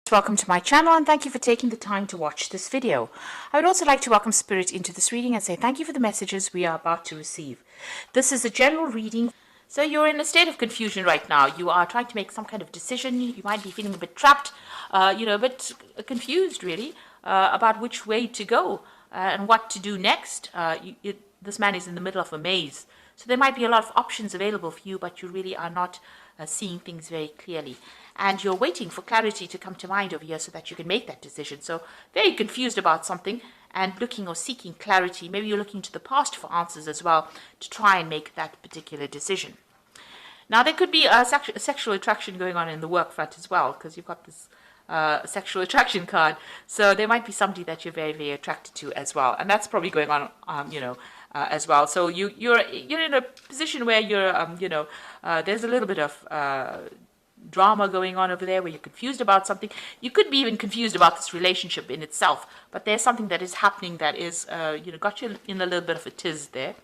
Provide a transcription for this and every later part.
Welcome to my channel and thank you for taking the time to watch this video. I would also like to welcome Spirit into this reading and say thank you for the messages we are about to receive. This is a general reading. So you're in a state of confusion right now. You are trying to make some kind of decision. You might be feeling a bit trapped, a bit confused really about which way to go and what to do next. This man is in the middle of a maze. So there might be a lot of options available for you, but you really are not seeing things very clearly. And you're waiting for clarity to come to mind over here so that you can make that decision. So very confused about something and looking or seeking clarity. Maybe you're looking to the past for answers as well to try and make that particular decision. Now, there could be a sexual attraction going on in the work front as well, because you've got this sexual attraction card. So there might be somebody that you're very, very attracted to as well. And that's probably going on, as well. So you're in a position where you're, there's a little bit of drama going on over there where you're confused about something. You could be even confused about this relationship in itself, but there's something that is happening that is, got you in a little bit of a tiz there.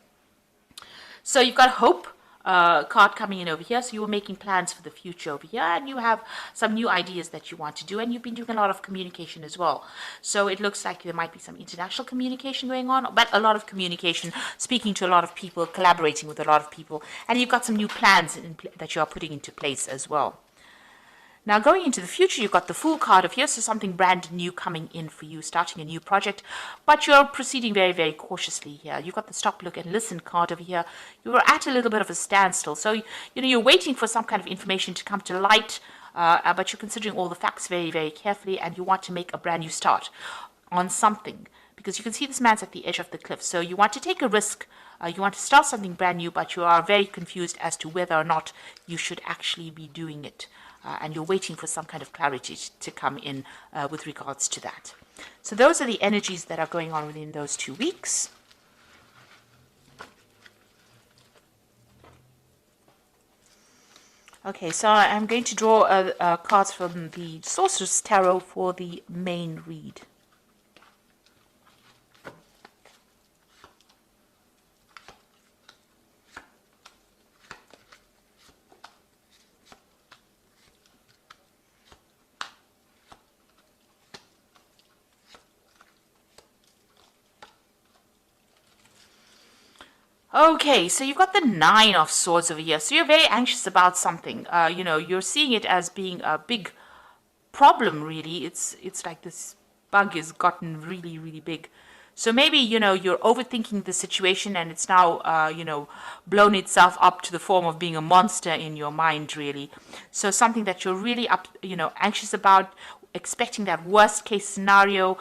So you've got hope card coming in over here. So you were making plans for the future over here, and you have some new ideas that you want to do, and you've been doing a lot of communication as well. So it looks like there might be some international communication going on, but a lot of communication, speaking to a lot of people, collaborating with a lot of people, and you've got some new plans that you are putting into place as well. Now, going into the future, you've got the Fool card of here, so something brand new coming in for you, starting a new project, but you're proceeding very, very cautiously here. You've got the Stop, Look, and Listen card over here. You're at a little bit of a standstill, so you're waiting for some kind of information to come to light, but you're considering all the facts very, very carefully, and you want to make a brand new start on something, because you can see this man's at the edge of the cliff, so you want to take a risk. You want to start something brand new, but you are very confused as to whether or not you should actually be doing it. And you're waiting for some kind of clarity to come in with regards to that. So those are the energies that are going on within those 2 weeks. Okay, so I'm going to draw cards from the Sorcerer's Tarot for the main read. Okay, so you've got the Nine of Swords over here. So you're very anxious about something. You're seeing it as being a big problem, really. It's like this bug has gotten really, really big. So maybe, you're overthinking the situation and it's now, blown itself up to the form of being a monster in your mind, really. So something that you're really anxious about, expecting that worst case scenario,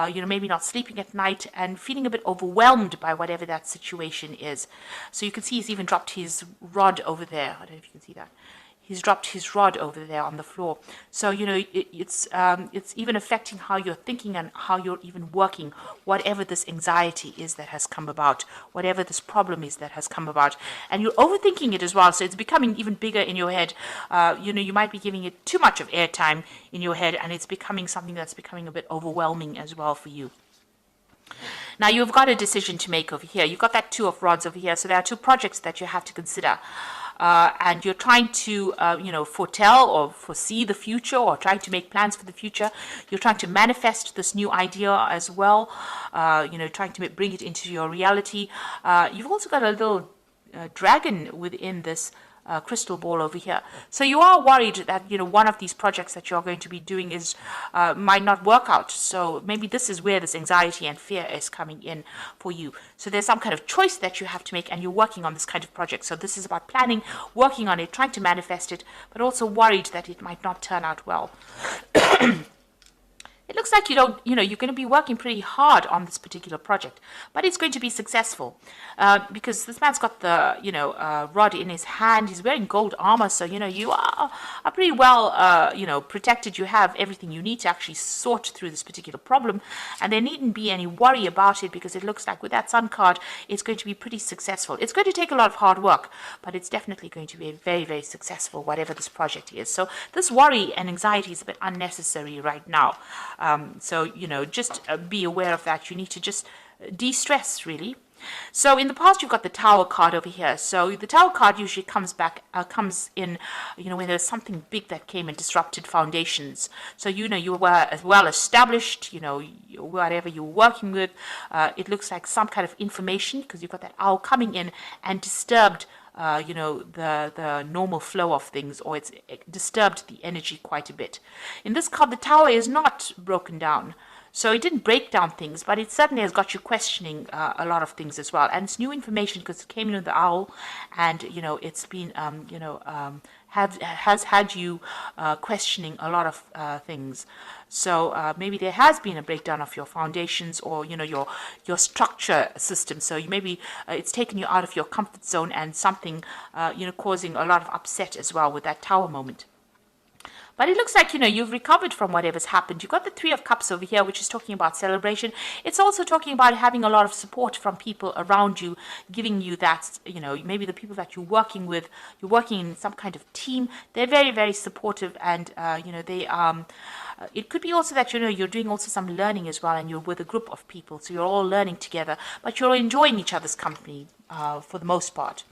maybe not sleeping at night and feeling a bit overwhelmed by whatever that situation is. So you can see he's even dropped his rod over there. I don't know if you can see that. He's dropped his rod over there on the floor. So, it's even affecting how you're thinking and how you're even working, whatever this anxiety is that has come about, whatever this problem is that has come about. And you're overthinking it as well, so it's becoming even bigger in your head. You might be giving it too much of airtime in your head, and it's becoming something that's becoming a bit overwhelming as well for you. Now, you've got a decision to make over here. You've got that Two of Rods over here, so there are two projects that you have to consider. And you're trying to, foretell or foresee the future, or trying to make plans for the future. You're trying to manifest this new idea as well, trying to bring it into your reality. You've also got a little dragon within this crystal ball over here. So you are worried that, one of these projects that you're going to be doing is might not work out. So maybe this is where this anxiety and fear is coming in for you. So there's some kind of choice that you have to make, and you're working on this kind of project. So this is about planning, working on it, trying to manifest it, but also worried that it might not turn out well. It looks like you're going to be working pretty hard on this particular project, but it's going to be successful because this man's got the, rod in his hand. He's wearing gold armor, so, you are pretty well, protected. You have everything you need to actually sort through this particular problem, and there needn't be any worry about it because it looks like with that Sun card, it's going to be pretty successful. It's going to take a lot of hard work, but it's definitely going to be very, very successful, whatever this project is. So this worry and anxiety is a bit unnecessary right now. So, just be aware of that. You need to just de-stress, really. So in the past, you've got the Tower card over here. So the Tower card usually comes in, when there's something big that came and disrupted foundations. So, you were well established, whatever you were working with. It looks like some kind of information, because you've got that owl coming in and disturbed the normal flow of things, or it disturbed the energy quite a bit. In this card, the Tower is not broken down. So it didn't break down things, but it certainly has got you questioning a lot of things as well. And it's new information because it came in with the owl, and it's been has had you questioning a lot of things. So maybe there has been a breakdown of your foundations, or your structure system. So maybe it's taken you out of your comfort zone, and something causing a lot of upset as well with that Tower moment. But it looks like, you've recovered from whatever's happened. You've got the Three of Cups over here, which is talking about celebration. It's also talking about having a lot of support from people around you, giving you that, maybe the people that you're working with, you're working in some kind of team. They're very, very supportive, and, it could be also that, you're doing also some learning as well, and you're with a group of people. So you're all learning together, but you're enjoying each other's company for the most part.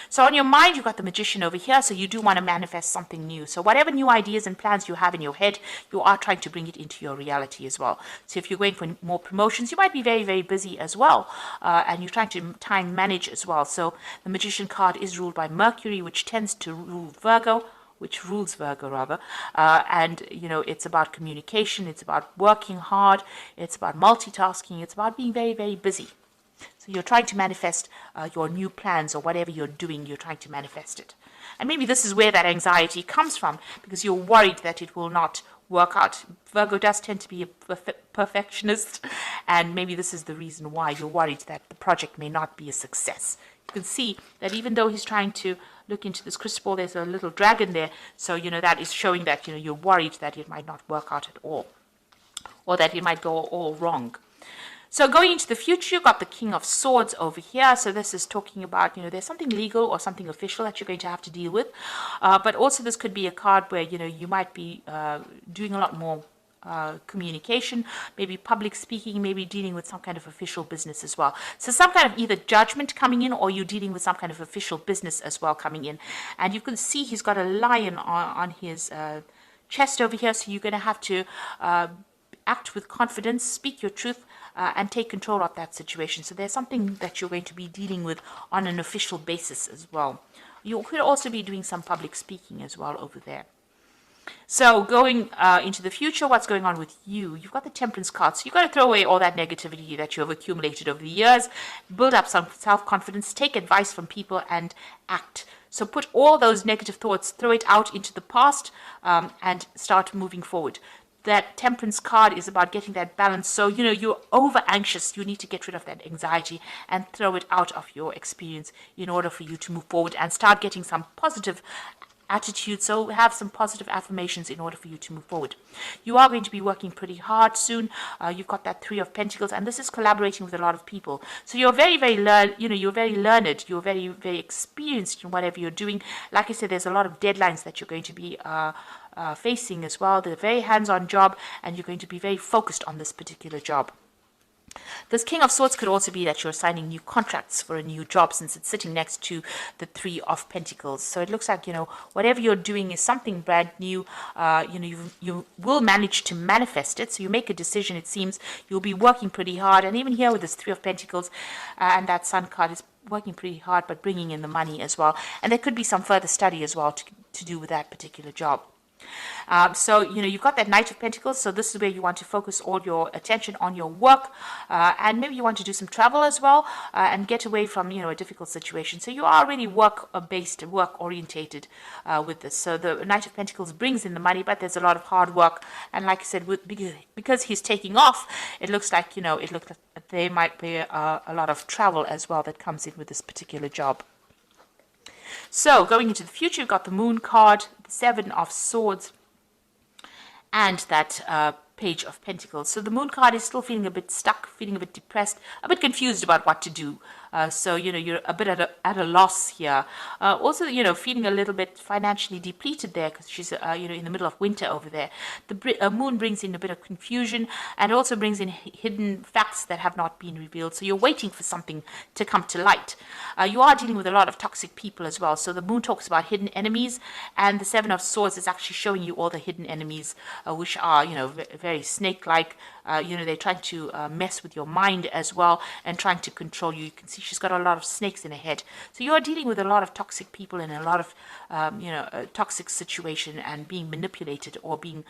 So on your mind, you've got the Magician over here, so you do want to manifest something new. So whatever new ideas and plans you have in your head, you are trying to bring it into your reality as well. So if you're going for more promotions, you might be very, very busy as well, and you're trying to time manage as well. So the Magician card is ruled by Mercury, which tends to rule Virgo, which rules Virgo rather, and it's about communication, it's about working hard, it's about multitasking, it's about being very, very busy. So you're trying to manifest your new plans, or whatever you're doing, you're trying to manifest it. And maybe this is where that anxiety comes from, because you're worried that it will not work out. Virgo does tend to be a perfectionist, and maybe this is the reason why you're worried that the project may not be a success. You can see that even though he's trying to look into this crystal ball, there's a little dragon there. So, that is showing that, you're worried that it might not work out at all, or that it might go all wrong. So going into the future, you've got the King of Swords over here. So this is talking about, there's something legal or something official that you're going to have to deal with. But also this could be a card where, you might be doing a lot more communication, maybe public speaking, maybe dealing with some kind of official business as well. So some kind of either judgment coming in, or you're dealing with some kind of official business as well coming in. And you can see he's got a lion on his chest over here. So you're going to have to act with confidence, speak your truth, and take control of that situation. So there's something that you're going to be dealing with on an official basis as well. You could also be doing some public speaking as well over there. So going into the future, what's going on with you? You've got the Temperance card. So you've got to throw away all that negativity that you have accumulated over the years, build up some self-confidence, take advice from people, and act. So put all those negative thoughts, throw it out into the past, and start moving forward. That Temperance card is about getting that balance. So, you're over anxious. You need to get rid of that anxiety and throw it out of your experience in order for you to move forward and start getting some positive attitude. So have some positive affirmations in order for you to move forward. You are going to be working pretty hard soon. You've got that Three of Pentacles, and this is collaborating with a lot of people. So you're very, very you're very learned. You're very, very experienced in whatever you're doing. Like I said, there's a lot of deadlines that you're going to be facing as well. They're a very hands-on job, and you're going to be very focused on this particular job. This King of Swords could also be that you're signing new contracts for a new job, since it's sitting next to the Three of Pentacles. So it looks like, whatever you're doing is something brand new. You will manage to manifest it. So you make a decision, it seems. You'll be working pretty hard. And even here with this Three of Pentacles and that Sun card is working pretty hard, but bringing in the money as well. And there could be some further study as well to do with that particular job. So, you've got that Knight of Pentacles. So this is where you want to focus all your attention on your work. And maybe you want to do some travel as well, and get away from, a difficult situation. So you are really work-based, work-orientated with this. So the Knight of Pentacles brings in the money, but there's a lot of hard work. And like I said, because he's taking off, it looks like, there might be a lot of travel as well that comes in with this particular job. So going into the future, you've got the Moon card, the Seven of Swords, and that Page of Pentacles. So the Moon card is still feeling a bit stuck, feeling a bit depressed, a bit confused about what to do. So, you're a bit at a loss here. Also, feeling a little bit financially depleted there because she's, in the middle of winter over there. The Moon brings in a bit of confusion and also brings in hidden facts that have not been revealed. So you're waiting for something to come to light. You are dealing with a lot of toxic people as well. So the Moon talks about hidden enemies, and the Seven of Swords is actually showing you all the hidden enemies, which are, very snake-like. They're trying to mess with your mind as well and trying to control you. You can see she's got a lot of snakes in her head. So you're dealing with a lot of toxic people in a lot of, a toxic situation and being manipulated or being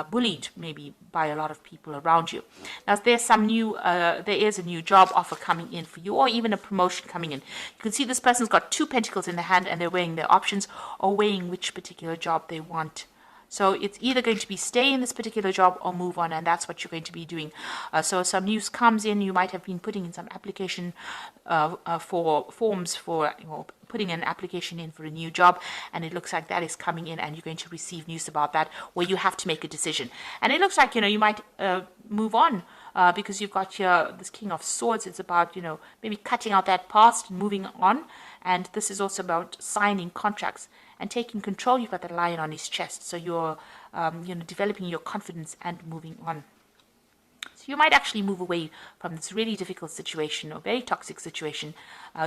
bullied maybe by a lot of people around you. Now, there's there is a new job offer coming in for you, or even a promotion coming in. You can see this person's got 2 pentacles in the hand and they're weighing their options or weighing which particular job they want. So it's either going to be stay in this particular job or move on, and that's what you're going to be doing. So some news comes in. You might have been putting in some application for forms for putting an application in for a new job, and it looks like that is coming in, and you're going to receive news about that where you have to make a decision. And it looks like you might move on. Because you've got here this King of Swords. It's about, maybe cutting out that past and moving on. And this is also about signing contracts and taking control. You've got the lion on his chest. So you're, developing your confidence and moving on. So you might actually move away from this really difficult situation or very toxic situation,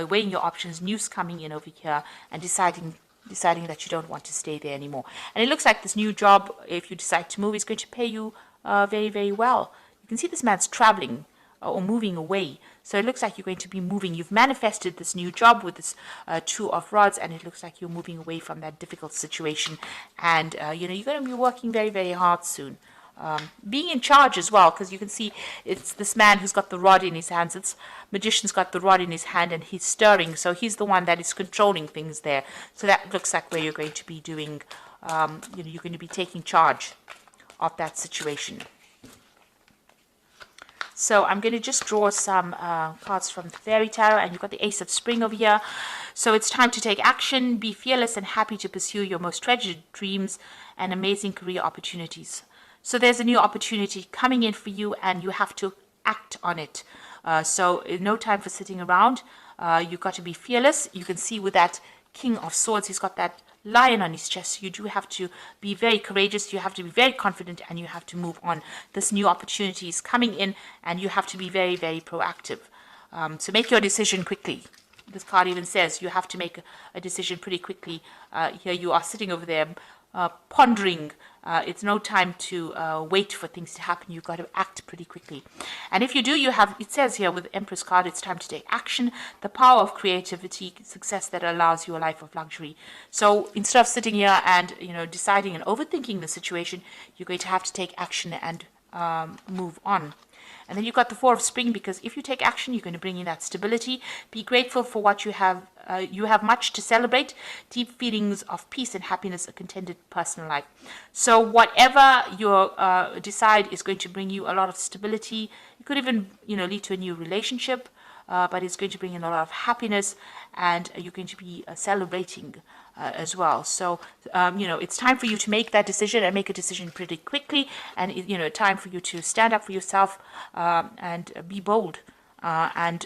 weighing your options, news coming in over here, and deciding that you don't want to stay there anymore. And it looks like this new job, if you decide to move, is going to pay you very, very well. You can see this man's traveling or moving away. So it looks like you're going to be moving. You've manifested this new job with this 2 of Rods, and it looks like you're moving away from that difficult situation. And, you're going to be working very, very hard soon. Being in charge as well, because you can see it's this man who's got the rod in his hands. It's Magician's got the rod in his hand and he's stirring. So he's the one that is controlling things there. So that looks like where you're going to be doing, you're going to be taking charge of that situation. So I'm going to just draw some cards from the Fairy Tarot, and you've got the Ace of Spring over here. So it's time to take action, be fearless and happy to pursue your most treasured dreams and amazing career opportunities. So there's a new opportunity coming in for you, and you have to act on it. So no time for sitting around. You've got to be fearless. You can see with that King of Swords, he's got that lion on his chest. You do have to be very courageous. You have to be very confident, and you have to move on. This new opportunity is coming in, and you have to be very, very proactive. So make your decision quickly. This card even says you have to make a decision pretty quickly. Here you are sitting over there pondering. It's no time to wait for things to happen. You've got to act pretty quickly. And if you do, it says here with the Empress card, it's time to take action, the power of creativity, success that allows you a life of luxury. So instead of sitting here and, deciding and overthinking the situation, you're going to have to take action and move on. And then you've got the Four of Spring, because if you take action, you're going to bring in that stability. Be grateful for what you have. You have much to celebrate. Deep feelings of peace and happiness, a contented personal life. So whatever you decide is going to bring you a lot of stability. It could even, lead to a new relationship. But it's going to bring in a lot of happiness, and you're going to be celebrating as well. So, it's time for you to make that decision and make a decision pretty quickly. And, time for you to stand up for yourself and be bold. That's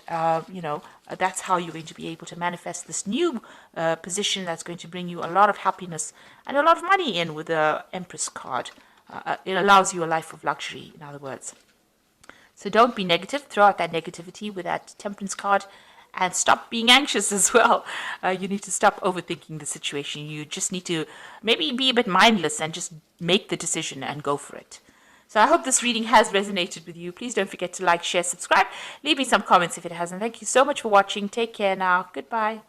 how you're going to be able to manifest this new position that's going to bring you a lot of happiness and a lot of money in with the Empress card. It allows you a life of luxury, in other words. So don't be negative. Throw out that negativity with that Temperance card, and stop being anxious as well. You need to stop overthinking the situation. You just need to maybe be a bit mindless and just make the decision and go for it. So I hope this reading has resonated with you. Please don't forget to like, share, subscribe. Leave me some comments if it hasn't. Thank you so much for watching. Take care now. Goodbye.